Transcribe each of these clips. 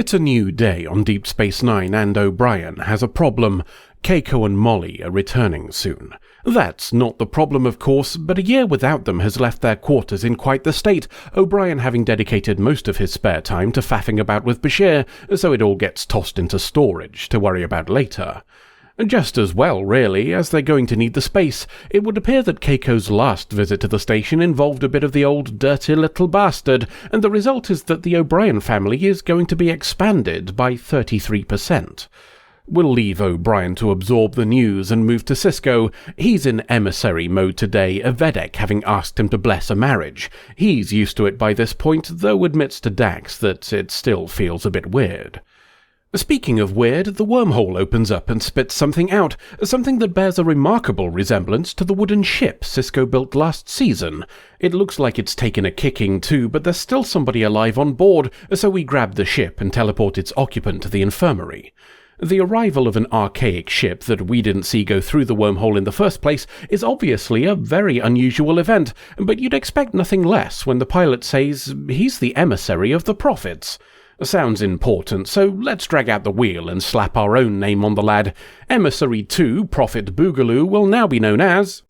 It's a new day on Deep Space Nine, and O'Brien has a problem. Keiko and Molly are returning soon. That's not the problem, of course, but a year without them has left their quarters in quite the state, O'Brien having dedicated most of his spare time to faffing about with Bajor, so it all gets tossed into storage to worry about later. Just as well, really, as they're going to need the space. It would appear that Keiko's last visit to the station involved a bit of the old dirty little bastard, and the result is that the O'Brien family is going to be expanded by 33%. We'll leave O'Brien to absorb the news and move to Cisco. He's in emissary mode today, a Vedek having asked him to bless a marriage. He's used to it by this point, though admits to Dax that it still feels a bit weird. Speaking of weird, the wormhole opens up and spits something out, something that bears a remarkable resemblance to the wooden ship Cisco built last season. It looks like it's taken a kicking too, but there's still somebody alive on board, so we grab the ship and teleport its occupant to the infirmary. The arrival of an archaic ship that we didn't see go through the wormhole in the first place is obviously a very unusual event, but you'd expect nothing less when the pilot says he's the emissary of the prophets. Sounds important, so let's drag out the wheel and slap our own name on the lad. Emissary 2, Prophet Boogaloo, will now be known as...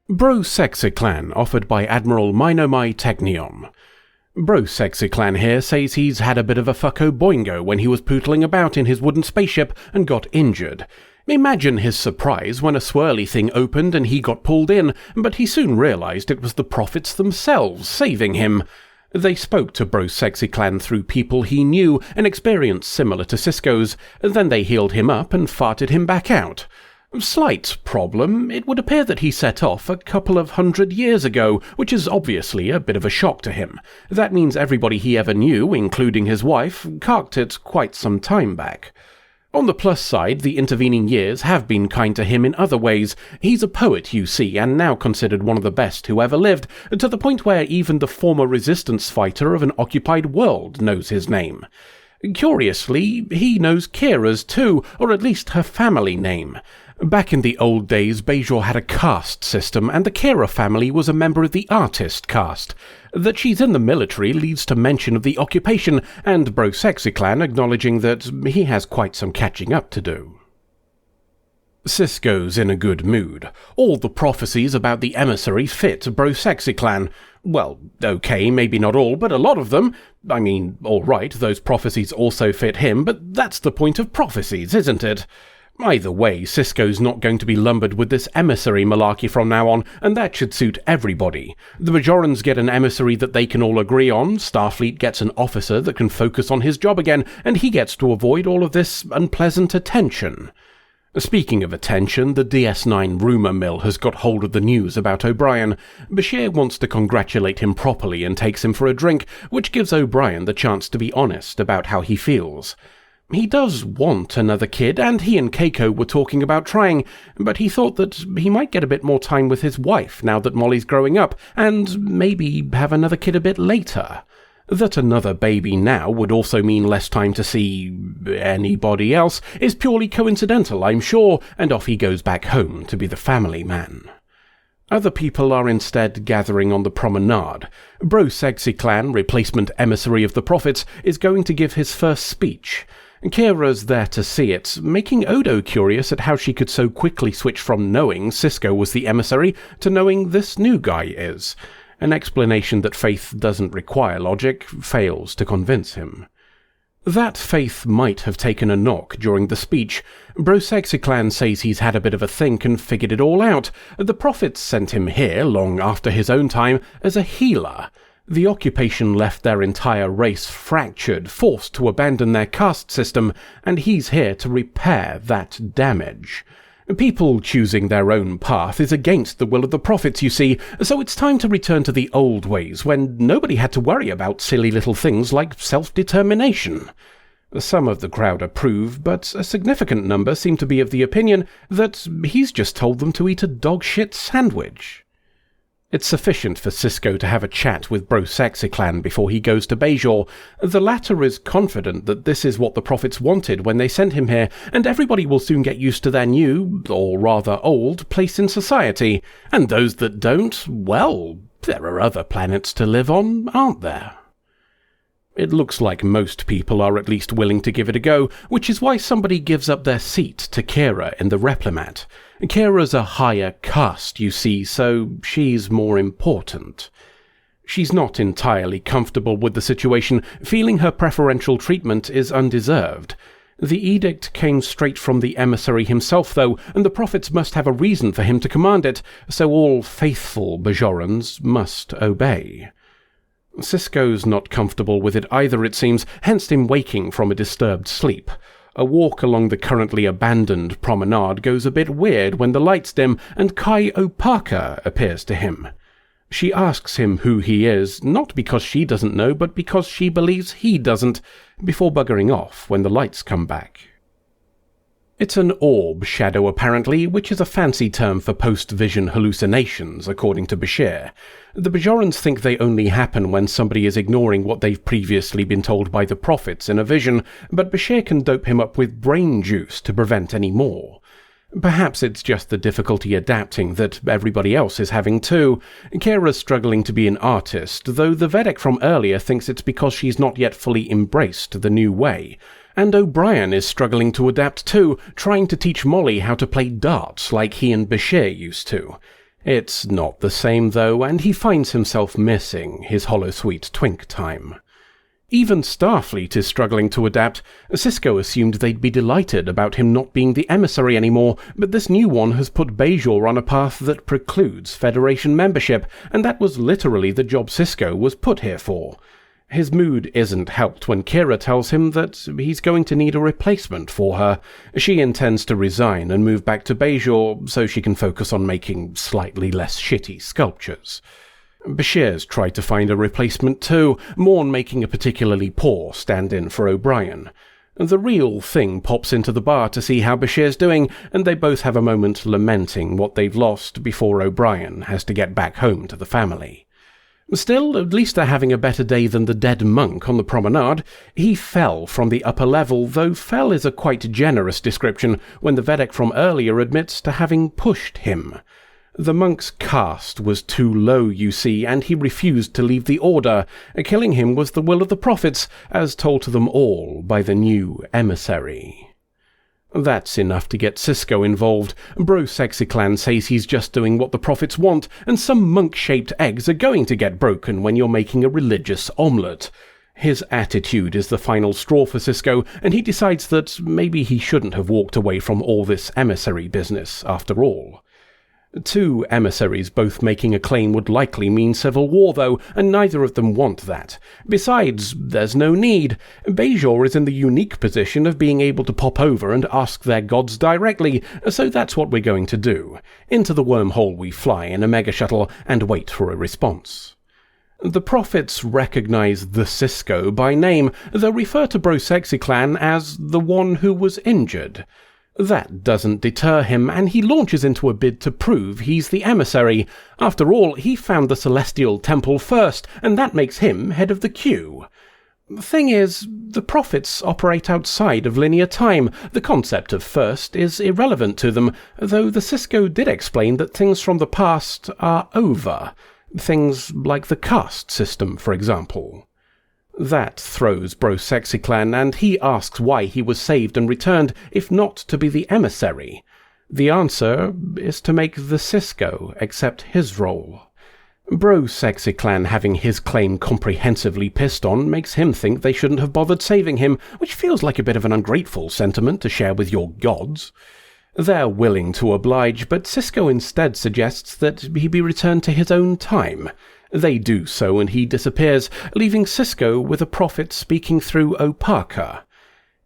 Bro Sexy Clan, offered by Admiral Minomai Technion. Bro Sexy Clan here says he's had a bit of a fucko boingo when he was pootling about in his wooden spaceship and got injured. Imagine his surprise when a swirly thing opened and he got pulled in, but he soon realised it was the prophets themselves saving him. They spoke to Bro Sexy Clan through people he knew, an experience similar to Cisco's. Then they healed him up and farted him back out. Slight problem, it would appear that he set off a couple of 100 years ago, which is obviously a bit of a shock to him. That means everybody he ever knew, including his wife, carked it quite some time back. On the plus side, the intervening years have been kind to him in other ways. He's a poet, you see, and now considered one of the best who ever lived, to the point where even the former resistance fighter of an occupied world knows his name. Curiously, he knows Kira's too, or at least her family name. Back in the old days, Bajor had a caste system, and the Kira family was a member of the artist caste. That she's in the military leads to mention of the occupation, and Bro Sexy Clan acknowledging that he has quite some catching up to do. Cisco's in a good mood. All the prophecies about the emissary fit Bro Sexy Clan. Well, okay, maybe not all, but a lot of them. I mean, alright, those prophecies also fit him, but that's the point of prophecies, isn't it? Either way, Cisco's not going to be lumbered with this emissary malarkey from now on, and that should suit everybody. The Bajorans get an emissary that they can all agree on, Starfleet gets an officer that can focus on his job again, and he gets to avoid all of this unpleasant attention. Speaking of attention, the DS9 rumour mill has got hold of the news about O'Brien. Bajor wants to congratulate him properly and takes him for a drink, which gives O'Brien the chance to be honest about how he feels. He does want another kid, and he and Keiko were talking about trying, but he thought that he might get a bit more time with his wife now that Molly's growing up, and maybe have another kid a bit later. That another baby now would also mean less time to see anybody else is purely coincidental, I'm sure, and off he goes back home to be the family man. Other people are instead gathering on the promenade. Bro Sexy Clan, replacement emissary of the prophets, is going to give his first speech. Kira's there to see it, making Odo curious at how she could so quickly switch from knowing Cisco was the emissary to knowing this new guy is. An explanation that Faith doesn't require logic fails to convince him. That Faith might have taken a knock during the speech. Bro Sexy Clan says he's had a bit of a think and figured it all out. The prophets sent him here, long after his own time, as a healer. The occupation left their entire race fractured, forced to abandon their caste system, and he's here to repair that damage. People choosing their own path is against the will of the prophets, you see, so it's time to return to the old ways, when nobody had to worry about silly little things like self-determination. Some of the crowd approve, but a significant number seem to be of the opinion that he's just told them to eat a dog-shit sandwich. It's sufficient for Cisco to have a chat with Bro Sexy Clan before he goes to Bajor. The latter is confident that this is what the prophets wanted when they sent him here, and everybody will soon get used to their new, or rather old, place in society. And those that don't, well, There are other planets to live on, aren't there? It looks like most people are at least willing to give it a go, which is why somebody gives up their seat to Kira in the replimat. Kira's a higher caste, you see, so she's more important. She's not entirely comfortable with the situation, feeling her preferential treatment is undeserved. The edict came straight from the emissary himself, though, and the prophets must have a reason for him to command it, so all faithful Bajorans must obey. Cisco's not comfortable with it either, it seems, hence him waking from a disturbed sleep. A walk along the currently abandoned promenade goes a bit weird when the lights dim and Kai Opaka appears to him. She asks him who he is, not because she doesn't know, but because she believes he doesn't, before buggering off when the lights come back. It's an orb shadow, apparently, which is a fancy term for post-vision hallucinations, according to Bajor. The Bajorans think they only happen when somebody is ignoring what they've previously been told by the prophets in a vision, but Bajor can dope him up with brain juice to prevent any more. Perhaps it's just the difficulty adapting that everybody else is having too. Kira's struggling to be an artist, though the Vedek from earlier thinks it's because she's not yet fully embraced the new way. And O'Brien is struggling to adapt too, trying to teach Molly how to play darts like he and Bajor used to. It's not the same though, and he finds himself missing his holosuite twink time. Even Starfleet is struggling to adapt. Cisco assumed they'd be delighted about him not being the emissary anymore, but this new one has put Bajor on a path that precludes Federation membership, and that was literally the job Cisco was put here for. His mood isn't helped when Kira tells him that he's going to need a replacement for her. She intends to resign and move back to Bajor so she can focus on making slightly less shitty sculptures. Bashir's tried to find a replacement too, Morn making a particularly poor stand-in for O'Brien. The real thing pops into the bar to see how Bashir's doing, and they both have a moment lamenting what they've lost before O'Brien has to get back home to the family. Still, at least they're having a better day than the dead monk on the promenade. He fell from the upper level, though fell is a quite generous description when the Vedek from earlier admits to having pushed him. The monk's caste was too low, you see, and he refused to leave the order. Killing him was the will of the prophets, as told to them all by the new emissary. That's enough to get Cisco involved. Bro Sexy Clan says he's just doing what the prophets want, and some monk-shaped eggs are going to get broken when you're making a religious omelette. His attitude is the final straw for Cisco, and he decides that maybe he shouldn't have walked away from all this emissary business after all. Two emissaries both making a claim would likely mean civil war, though, and neither of them want that. Besides, there's no need. Bajor is in the unique position of being able to pop over and ask their gods directly, so that's what we're going to do. Into the wormhole we fly in a mega shuttle and wait for a response. The prophets recognize the Cisco by name, though refer to Bro Sexy Clan as the one who was injured. That doesn't deter him, and he launches into a bid to prove he's the emissary. After all, he found the Celestial Temple first, and that makes him head of the queue. The thing is, the prophets operate outside of linear time. The concept of first is irrelevant to them, though the Cisco did explain that things from the past are over. Things like the caste system, for example. That throws Bro Sexy Clan, and he asks why he was saved and returned, if not to be the emissary. The answer is to make the Cisco accept his role. Bro Sexy Clan having his claim comprehensively pissed on makes him think they shouldn't have bothered saving him, which feels like a bit of an ungrateful sentiment to share with your gods. They're willing to oblige, but Cisco instead suggests that he be returned to his own time. They do so, and he disappears, leaving Cisco with a prophet speaking through Opaka.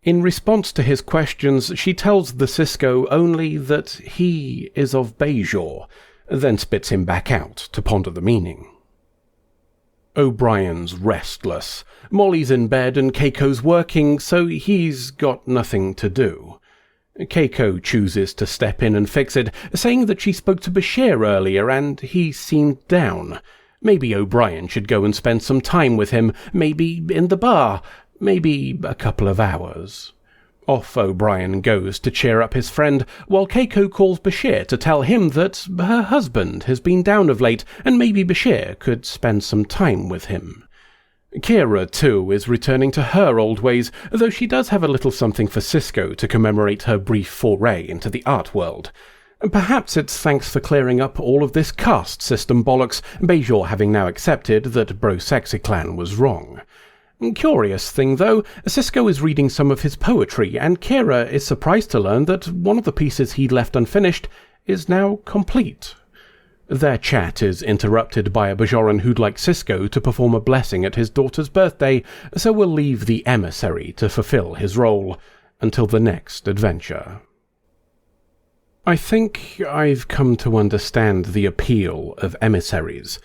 In response to his questions, she tells the Cisco only that he is of Bajor, then spits him back out to ponder the meaning. O'Brien's restless. Molly's in bed and Keiko's working, so he's got nothing to do. Keiko chooses to step in and fix it, saying that she spoke to Bashir earlier and he seemed down. Maybe O'Brien should go and spend some time with him, maybe in the bar, maybe a couple of hours. Off O'Brien goes to cheer up his friend, while Keiko calls Bashir to tell him that her husband has been down of late and maybe Bashir could spend some time with him. Kira, too, is returning to her old ways, though she does have a little something for Cisco to commemorate her brief foray into the art world. Perhaps it's thanks for clearing up all of this caste system bollocks, Bajor having now accepted that BroSexyClan was wrong. Curious thing though, Cisco is reading some of his poetry, and Kira is surprised to learn that one of the pieces he'd left unfinished is now complete. Their chat is interrupted by a Bajoran who'd like Cisco to perform a blessing at his daughter's birthday, so we'll leave the emissary to fulfill his role until the next adventure. I think I've come to understand the appeal of emissaries.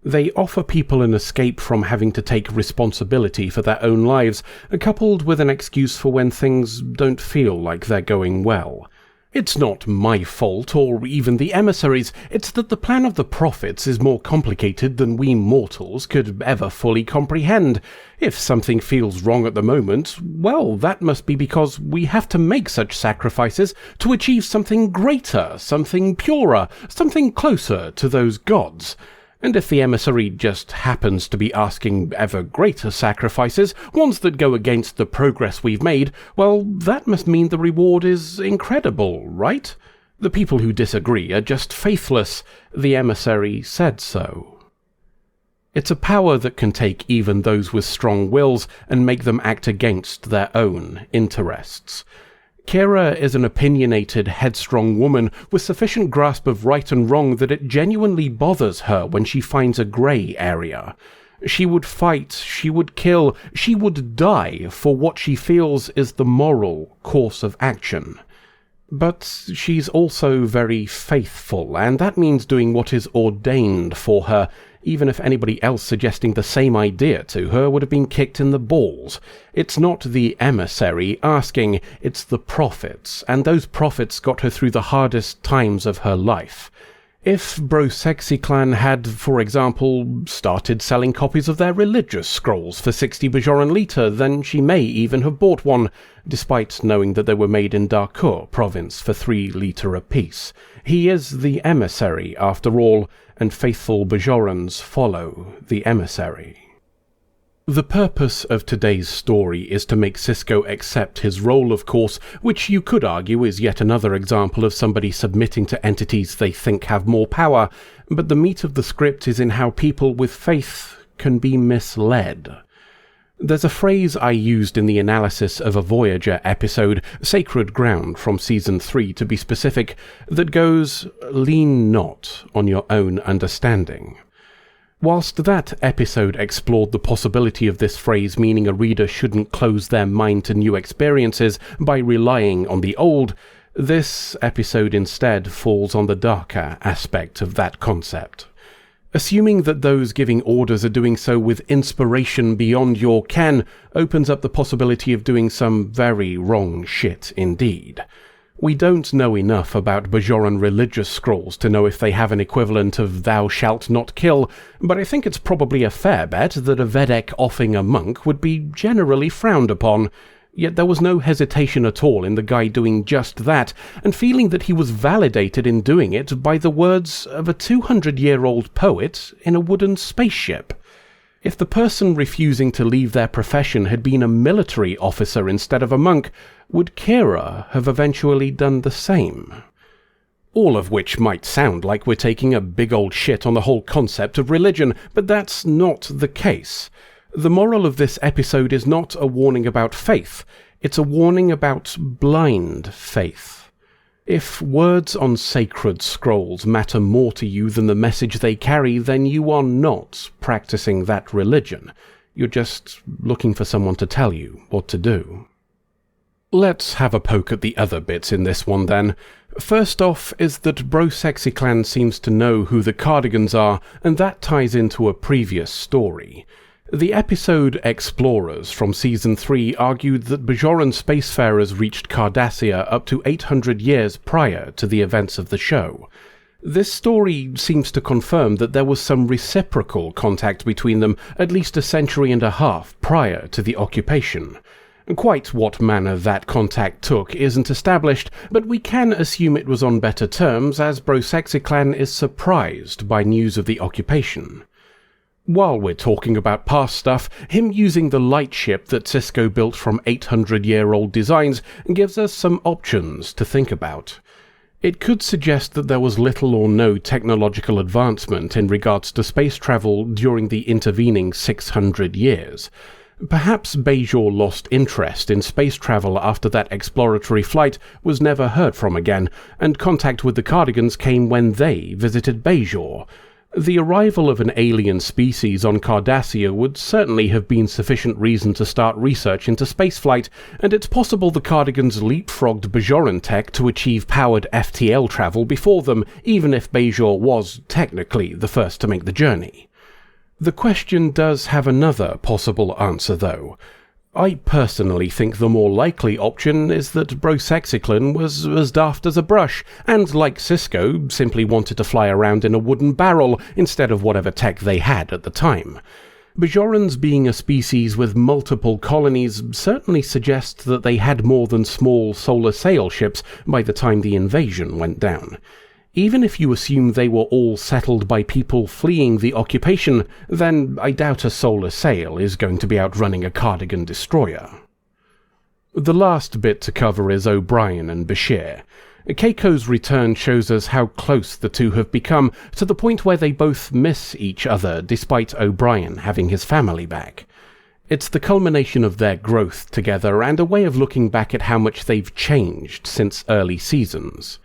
They offer people an escape from having to take responsibility for their own lives, coupled with an excuse for when things don't feel like they're going well. It's not my fault, or even the emissaries', it's that the plan of the prophets is more complicated than we mortals could ever fully comprehend. If something feels wrong at the moment, well, that must be because we have to make such sacrifices to achieve something greater, something purer, something closer to those gods. And if the emissary just happens to be asking ever greater sacrifices, ones that go against the progress we've made, well, that must mean the reward is incredible, right? The people who disagree are just faithless. The emissary said so. It's a power that can take even those with strong wills and make them act against their own interests. Kira is an opinionated, headstrong woman with sufficient grasp of right and wrong that it genuinely bothers her when she finds a grey area. She would fight, she would kill, she would die for what she feels is the moral course of action. But she's also very faithful, and that means doing what is ordained for her, even if anybody else suggesting the same idea to her would have been kicked in the balls. It's not the emissary asking, it's the prophets, and those prophets got her through the hardest times of her life. If BroSexyClan had, for example, started selling copies of their religious scrolls for 60 Bajoran liter, then she may even have bought one, despite knowing that they were made in Darkur province for 3 liter apiece. He is the emissary, after all, and faithful Bajorans follow the emissary. The purpose of today's story is to make Cisco accept his role, of course, which you could argue is yet another example of somebody submitting to entities they think have more power, but the meat of the script is in how people with faith can be misled. There's a phrase I used in the analysis of a Voyager episode, Sacred Ground from Season 3 to be specific, that goes, "Lean not on your own understanding." Whilst that episode explored the possibility of this phrase meaning a reader shouldn't close their mind to new experiences by relying on the old, this episode instead falls on the darker aspect of that concept. Assuming that those giving orders are doing so with inspiration beyond your ken opens up the possibility of doing some very wrong shit indeed. We don't know enough about Bajoran religious scrolls to know if they have an equivalent of "thou shalt not kill," but I think it's probably a fair bet that a Vedek offing a monk would be generally frowned upon. Yet there was no hesitation at all in the guy doing just that, and feeling that he was validated in doing it by the words of a 200-year-old poet in a wooden spaceship. If the person refusing to leave their profession had been a military officer instead of a monk, would Kira have eventually done the same? All of which might sound like we're taking a big old shit on the whole concept of religion, but that's not the case. The moral of this episode is not a warning about faith, it's a warning about blind faith. If words on sacred scrolls matter more to you than the message they carry, then you are not practicing that religion. You're just looking for someone to tell you what to do. Let's have a poke at the other bits in this one then. First off is that BroSexyClan seems to know who the Cardigans are, and that ties into a previous story. The episode Explorers from Season 3 argued that Bajoran spacefarers reached Cardassia up to 800 years prior to the events of the show. This story seems to confirm that there was some reciprocal contact between them at least a century and a half prior to the occupation. Quite what manner that contact took isn't established, but we can assume it was on better terms as Brosexiclan is surprised by news of the occupation. While we're talking about past stuff, him using the lightship that Cisco built from 800-year-old designs gives us some options to think about. It could suggest that there was little or no technological advancement in regards to space travel during the intervening 600 years. Perhaps Bajor lost interest in space travel after that exploratory flight was never heard from again, and contact with the Cardigans came when they visited Bajor. The arrival of an alien species on Cardassia would certainly have been sufficient reason to start research into spaceflight, and it's possible the Cardigans leapfrogged Bajoran tech to achieve powered FTL travel before them, even if Bajor was technically the first to make the journey. The question does have another possible answer, though. I personally think the more likely option is that Brosexiclan was as daft as a brush, and like Cisco, simply wanted to fly around in a wooden barrel instead of whatever tech they had at the time. Bajorans being a species with multiple colonies certainly suggests that they had more than small solar sail ships by the time the invasion went down. Even if you assume they were all settled by people fleeing the occupation, then I doubt a solar sail is going to be outrunning a Cardigan destroyer. The last bit to cover is O'Brien and Bashir. Keiko's return shows us how close the two have become, to the point where they both miss each other despite O'Brien having his family back. It's the culmination of their growth together and a way of looking back at how much they've changed since early seasons.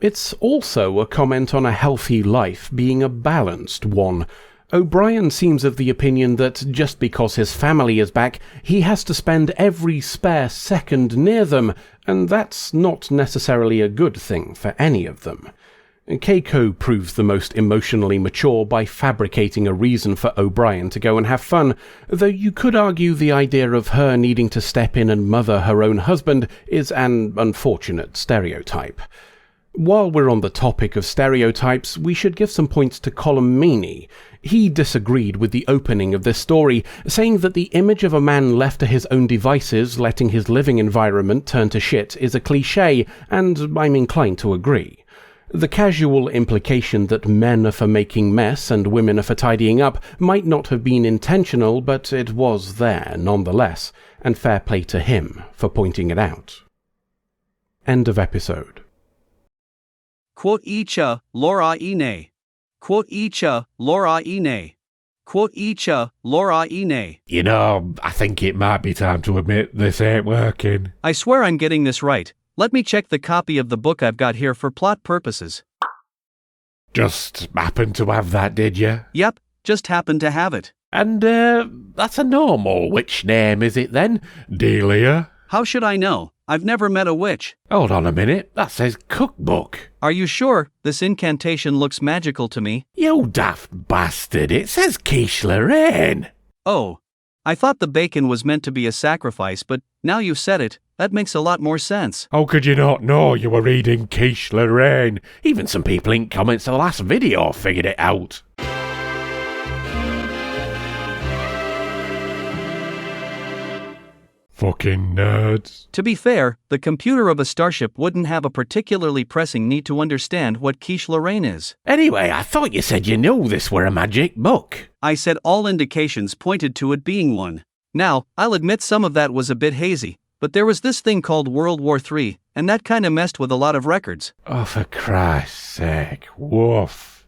It's also a comment on a healthy life being a balanced one. O'Brien seems of the opinion that just because his family is back, he has to spend every spare second near them, and that's not necessarily a good thing for any of them. Keiko proves the most emotionally mature by fabricating a reason for O'Brien to go and have fun, though you could argue the idea of her needing to step in and mother her own husband is an unfortunate stereotype. While we're on the topic of stereotypes, we should give some points to Colm Meaney. He disagreed with the opening of this story, saying that the image of a man left to his own devices letting his living environment turn to shit is a cliché, and I'm inclined to agree. The casual implication that men are for making mess and women are for tidying up might not have been intentional, but it was there nonetheless, and fair play to him for pointing it out. End of episode. Quote Icha, Laura Ine. Quote Icha, Laura Ine. Quote Icha, Laura Ine. You know, I think it might be time to admit this ain't working. I swear I'm getting this right. Let me check the copy of the book I've got here for plot purposes. Just happened to have that, did you? Yep, just happened to have it. And, that's a normal witch name, is it then? Delia? How should I know? I've never met a witch. Hold on a minute, that says cookbook. Are you sure? This incantation looks magical to me. You daft bastard, it says quiche Lorraine. Oh, I thought the bacon was meant to be a sacrifice, but now you said it, that makes a lot more sense. How could you not know you were reading quiche Lorraine? Even some people in comments to the last video figured it out. Fucking nerds. To be fair, the computer of a starship wouldn't have a particularly pressing need to understand what quiche Lorraine is. Anyway, I thought you said you knew this were a magic book. I said all indications pointed to it being one. Now, I'll admit some of that was a bit hazy, but there was this thing called World War III, and that kinda messed with a lot of records. Oh, for Christ's sake, woof.